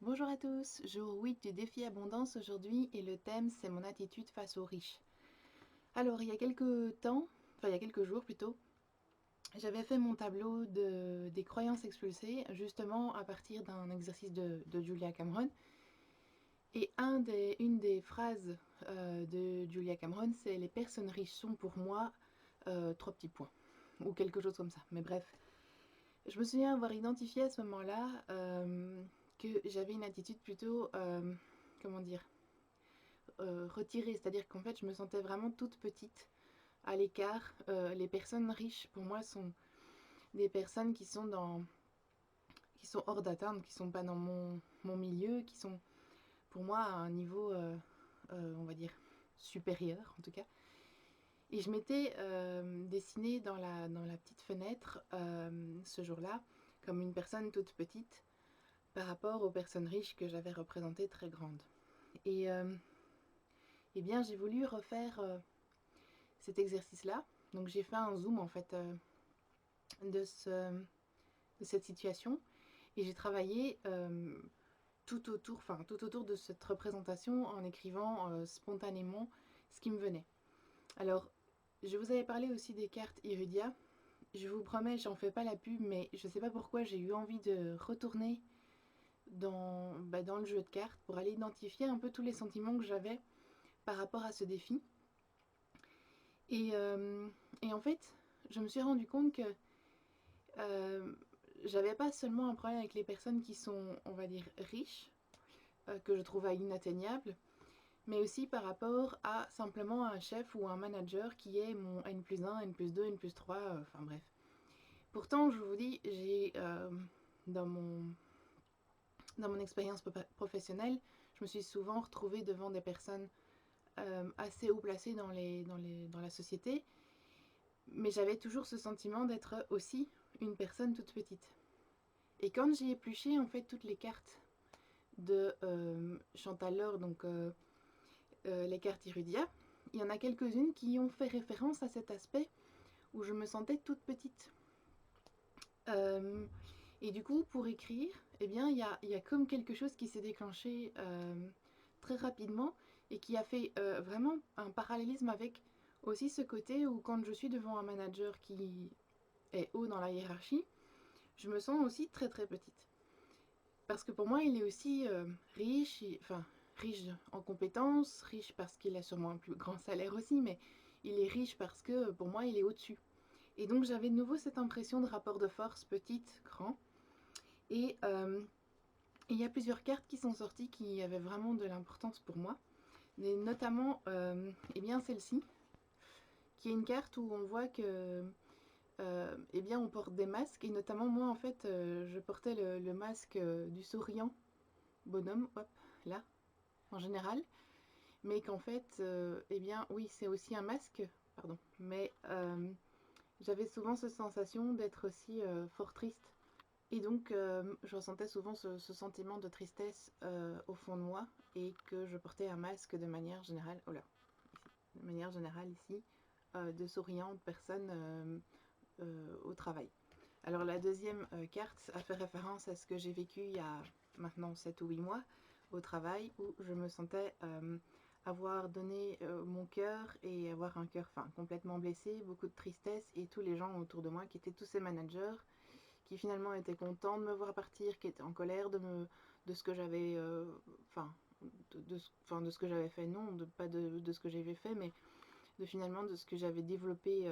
Bonjour à tous, jour 8 du défi abondance aujourd'hui et le thème c'est mon attitude face aux riches. Alors il y a quelques temps, enfin il y a quelques jours plutôt, j'avais fait mon tableau des croyances expulsées justement à partir d'un exercice de Julia Cameron. Et une des phrases de Julia Cameron c'est les personnes riches sont pour moi trois petits points ou quelque chose comme ça. Mais bref, je me souviens avoir identifié à ce moment-là que j'avais une attitude plutôt, comment dire, retirée, c'est-à-dire qu'en fait je me sentais vraiment toute petite, à l'écart. Les personnes riches pour moi sont des personnes qui sont hors d'atteinte, qui sont pas dans mon milieu, qui sont pour moi à un niveau, on va dire, supérieur en tout cas. Et je m'étais dessinée dans la petite fenêtre ce jour-là comme une personne toute petite par rapport aux personnes riches que j'avais représentées très grandes. Et eh bien j'ai voulu refaire cet exercice-là. Donc j'ai fait un zoom en fait de, ce, de cette situation et j'ai travaillé tout autour de cette représentation en écrivant spontanément ce qui me venait. Alors, je vous avais parlé aussi des cartes Iridia. Je vous promets, j'en fais pas la pub, mais je sais pas pourquoi j'ai eu envie de retourner dans le jeu de cartes pour aller identifier un peu tous les sentiments que j'avais par rapport à ce défi. Et, euh, et en fait, je me suis rendu compte que euh, j'avais pas seulement un problème avec les personnes qui sont, on va dire, riches, que je trouvais inatteignables, mais aussi par rapport à simplement un chef ou un manager qui est mon N plus 1, N plus 2, N plus 3, enfin bref. Pourtant, je vous dis, j'ai dans mon, dans mon expérience professionnelle, je me suis souvent retrouvée devant des personnes assez haut placées dans la société, mais j'avais toujours ce sentiment d'être aussi une personne toute petite. Et quand j'ai épluché en fait toutes les cartes de Chantal Laure, donc les cartes Irudia, il y en a quelques-unes qui ont fait référence à cet aspect où je me sentais toute petite. Euh, et du coup, pour écrire, eh bien, il y a comme quelque chose qui s'est déclenché très rapidement et qui a fait vraiment un parallélisme avec aussi ce côté où quand je suis devant un manager qui est haut dans la hiérarchie, je me sens aussi très très petite. Parce que pour moi, il est aussi riche, enfin riche en compétences, riche parce qu'il a sûrement un plus grand salaire aussi, mais il est riche parce que pour moi, il est au-dessus. Et donc j'avais de nouveau cette impression de rapport de force, petite, grand. Et il y a plusieurs cartes qui sont sorties qui avaient vraiment de l'importance pour moi. Et notamment, eh bien celle-ci, qui est une carte où on voit que eh bien on porte des masques. Et notamment moi en fait, je portais le masque du souriant bonhomme, hop, là, en général. Mais qu'en fait, eh bien oui, c'est aussi un masque, pardon. Mais j'avais souvent cette sensation d'être aussi fort triste. Et donc, je ressentais souvent ce sentiment de tristesse au fond de moi et que je portais un masque de manière générale, oh là, ici, de manière générale ici, de souriante personne au travail. Alors la deuxième carte a fait référence à ce que j'ai vécu il y a maintenant 7 ou 8 mois au travail où je me sentais avoir donné mon cœur et avoir un cœur complètement blessé, beaucoup de tristesse et tous les gens autour de moi qui étaient tous ces managers qui finalement étaient contents de me voir partir, qui étaient en colère de ce que j'avais de ce que j'avais fait, non, pas de ce que j'avais fait, mais de finalement de ce que j'avais développé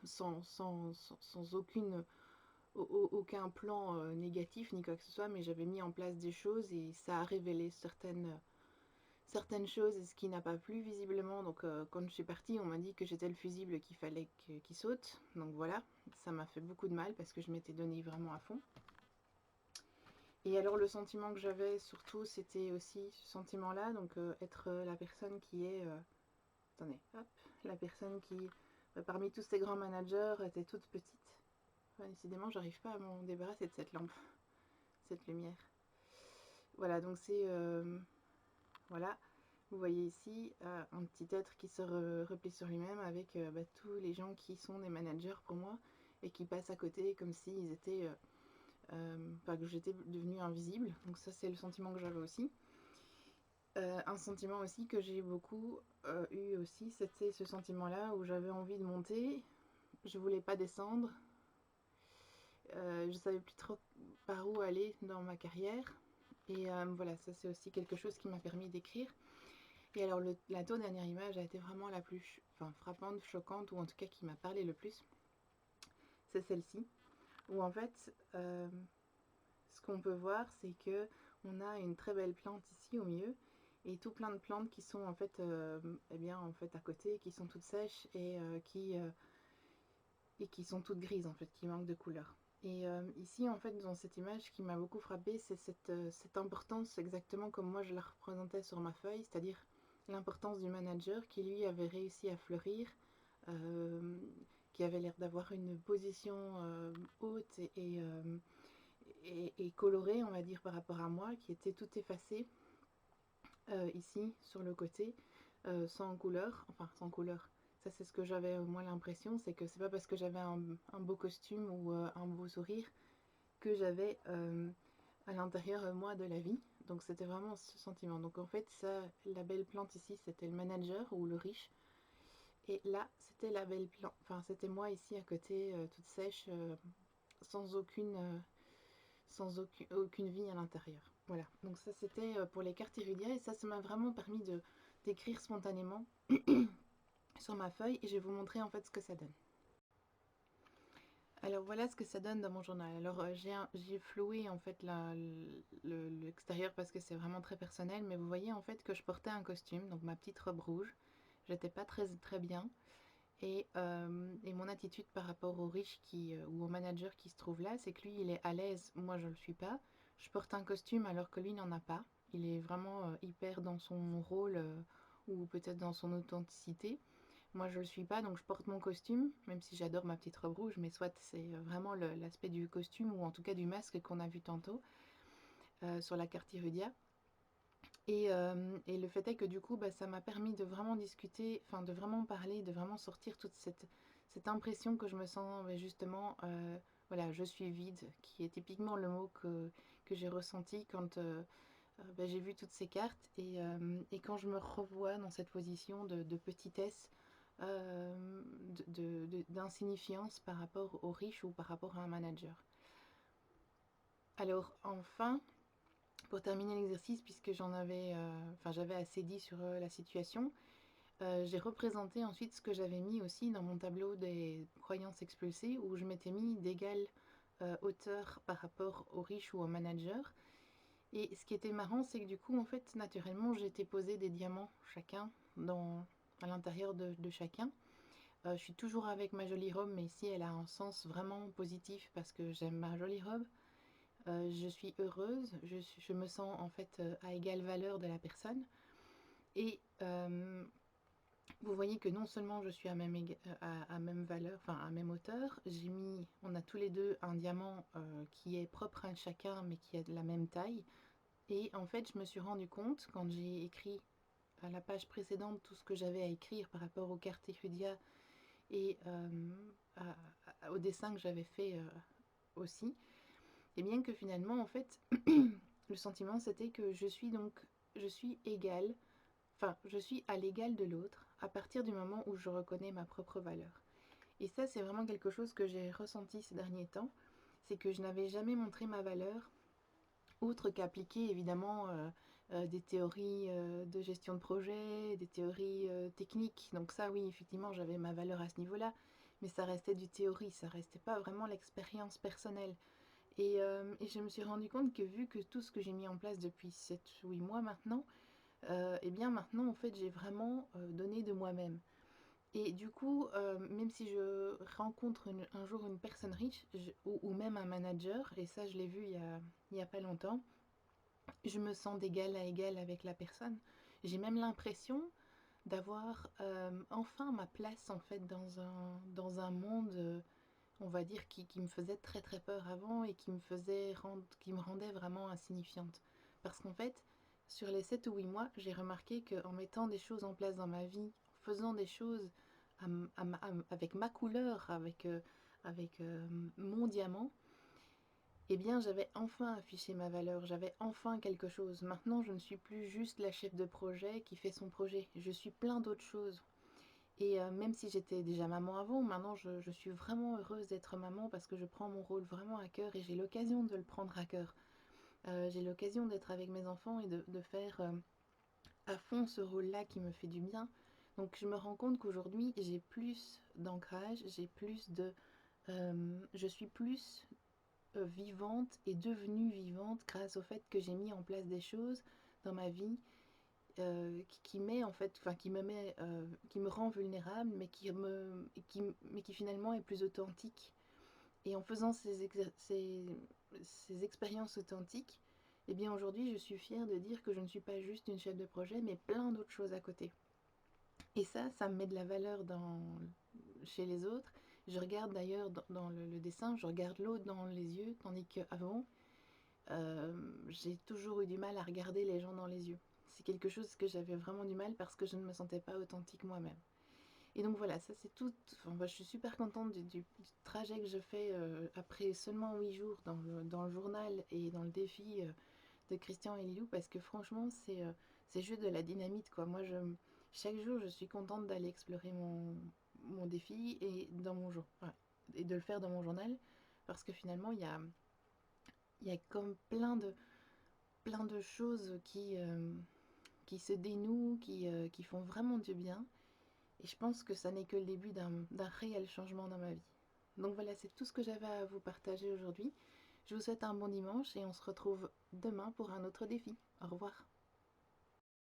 sans aucun plan négatif ni quoi que ce soit, mais j'avais mis en place des choses et ça a révélé certaines choses, ce qui n'a pas plu visiblement. Donc quand je suis partie, on m'a dit que j'étais le fusible qu'il fallait qu'il saute. Donc voilà, ça m'a fait beaucoup de mal parce que je m'étais donné vraiment à fond. Et alors le sentiment que j'avais surtout, c'était aussi ce sentiment-là, donc être la personne qui est... attendez, hop, la personne qui, parmi tous ces grands managers, était toute petite. Enfin, décidément, j'arrive pas à m'en débarrasser de cette lampe, cette lumière. Voilà, donc c'est... voilà, vous voyez ici un petit être qui se replie sur lui-même avec tous les gens qui sont des managers pour moi et qui passent à côté comme s'ils étaient enfin que j'étais devenue invisible. Donc ça c'est le sentiment que j'avais aussi. Un sentiment aussi que j'ai beaucoup eu aussi, c'était ce sentiment-là où j'avais envie de monter, je voulais pas descendre, je savais plus trop par où aller dans ma carrière. Et voilà, ça c'est aussi quelque chose qui m'a permis d'écrire. Et alors la toute dernière image a été vraiment la plus frappante, choquante, ou en tout cas qui m'a parlé le plus. C'est celle-ci, où en fait, ce qu'on peut voir, c'est que on a une très belle plante ici au milieu, et tout plein de plantes qui sont en fait, eh bien, en fait à côté, qui sont toutes sèches et qui sont toutes grises en fait, qui manquent de couleur. Et ici, en fait, dans cette image, qui m'a beaucoup frappée, c'est cette importance, exactement comme moi je la représentais sur ma feuille, c'est-à-dire l'importance du manager qui, lui, avait réussi à fleurir, euh, qui avait l'air d'avoir une position haute et colorée, on va dire, par rapport à moi, qui était tout effacé ici, sur le côté, sans couleur, enfin sans couleur. Ça, c'est ce que j'avais moi l'impression, c'est que c'est pas parce que j'avais un beau costume ou un beau sourire que j'avais à l'intérieur, moi, de la vie. Donc c'était vraiment ce sentiment. Donc en fait, ça, la belle plante ici, c'était le manager ou le riche. Et là, c'était la belle plante, enfin c'était moi ici à côté, toute sèche, sans aucune vie à l'intérieur. Voilà, donc ça c'était pour les cartes Irudia, et ça m'a vraiment permis d'écrire spontanément sur ma feuille, et je vais vous montrer en fait ce que ça donne. Alors voilà ce que ça donne dans mon journal. Alors j'ai floué en fait l'extérieur parce que c'est vraiment très personnel, mais vous voyez en fait que je portais un costume, donc ma petite robe rouge. J'étais pas très bien. Et mon attitude par rapport au riche ou au manager qui se trouve là, c'est que lui, il est à l'aise, moi je le suis pas. Je porte un costume alors que lui n'en a pas. Il est vraiment hyper dans son rôle ou peut-être dans son authenticité. Moi je le suis pas, donc je porte mon costume, même si j'adore ma petite robe rouge, mais soit c'est vraiment l'aspect du costume ou en tout cas du masque qu'on a vu tantôt sur la carte Irudia. Et le fait est que du coup, bah, ça m'a permis de vraiment discuter, enfin de vraiment parler, de vraiment sortir toute cette impression que je me sens justement, voilà, je suis vide, qui est typiquement le mot que j'ai ressenti quand bah, j'ai vu toutes ces cartes et quand je me revois dans cette position de petitesse, d'insignifiance par rapport aux riches ou par rapport à un manager. Alors enfin, pour terminer l'exercice, puisque j'avais assez dit sur la situation, j'ai représenté ensuite ce que j'avais mis aussi dans mon tableau des croyances expulsées, où je m'étais mis d'égale hauteur par rapport aux riches ou aux managers. Et ce qui était marrant, c'est que du coup, en fait, naturellement, j'ai été poser des diamants chacun à l'intérieur de chacun. Je suis toujours avec ma jolie robe, mais ici, elle a un sens vraiment positif parce que j'aime ma jolie robe. Je suis heureuse, je me sens en fait à égale valeur de la personne. Et vous voyez que non seulement je suis à même valeur, enfin à même hauteur, on a tous les deux un diamant qui est propre à chacun mais qui a de la même taille. Et en fait, je me suis rendu compte quand j'ai écrit à la page précédente tout ce que j'avais à écrire par rapport aux cartes Echudia et au dessin que j'avais fait aussi, et bien que finalement, en fait, le sentiment c'était que je suis égale, enfin, je suis à l'égal de l'autre à partir du moment où je reconnais ma propre valeur. Et ça, c'est vraiment quelque chose que j'ai ressenti ces derniers temps, c'est que je n'avais jamais montré ma valeur, outre qu'appliquer évidemment des théories de gestion de projet, des théories techniques. Donc ça, oui, effectivement, j'avais ma valeur à ce niveau-là, mais ça restait du théorie, ça restait pas vraiment l'expérience personnelle. Et je me suis rendu compte que vu que tout ce que j'ai mis en place depuis 7 ou 8 mois maintenant, et bien maintenant en fait j'ai vraiment donné de moi-même. Et du coup, même si je rencontre un jour une personne riche ou même un manager, et ça je l'ai vu il y a pas longtemps, je me sens d'égal à égal avec la personne. J'ai même l'impression d'avoir enfin ma place en fait dans un monde on va dire, qui me faisait très peur avant et qui me rendait vraiment insignifiante. Parce qu'en fait, sur les 7 ou 8 mois, j'ai remarqué qu'en mettant des choses en place dans ma vie, en faisant des choses avec ma couleur, avec mon diamant, Eh bien, j'avais enfin affiché ma valeur, j'avais enfin quelque chose. Maintenant, je ne suis plus juste la chef de projet qui fait son projet. Je suis plein d'autres choses. Et même si j'étais déjà maman avant, maintenant je suis vraiment heureuse d'être maman parce que je prends mon rôle vraiment à cœur et j'ai l'occasion de le prendre à cœur. J'ai l'occasion d'être avec mes enfants et de faire à fond ce rôle-là qui me fait du bien. Donc je me rends compte qu'aujourd'hui j'ai plus d'ancrage, j'ai plus de... je suis plus vivante et devenue vivante grâce au fait que j'ai mis en place des choses dans ma vie qui met en fait, enfin qui me met, qui me rend vulnérable, mais qui finalement est plus authentique. Et en faisant ces expériences authentiques, eh bien aujourd'hui je suis fière de dire que je ne suis pas juste une chef de projet, mais plein d'autres choses à côté. Et ça me met de la valeur chez les autres. Je regarde d'ailleurs dans le dessin, je regarde l'autre dans les yeux, tandis qu'avant, j'ai toujours eu du mal à regarder les gens dans les yeux. C'est quelque chose que j'avais vraiment du mal parce que je ne me sentais pas authentique moi-même. Et donc voilà, ça c'est tout. Enfin, moi, je suis super contente du trajet que je fais après seulement 8 jours dans le journal et dans le défi de Christian et Lilou parce que franchement, c'est juste de la dynamite quoi. Chaque jour, je suis contente d'aller explorer mon défi et, enfin, et de le faire dans mon journal parce que finalement, il y a comme plein de choses qui se dénouent, qui font vraiment du bien. Et je pense que ça n'est que le début d'un réel changement dans ma vie. Donc voilà, c'est tout ce que j'avais à vous partager aujourd'hui. Je vous souhaite un bon dimanche et on se retrouve demain pour un autre défi. Au revoir.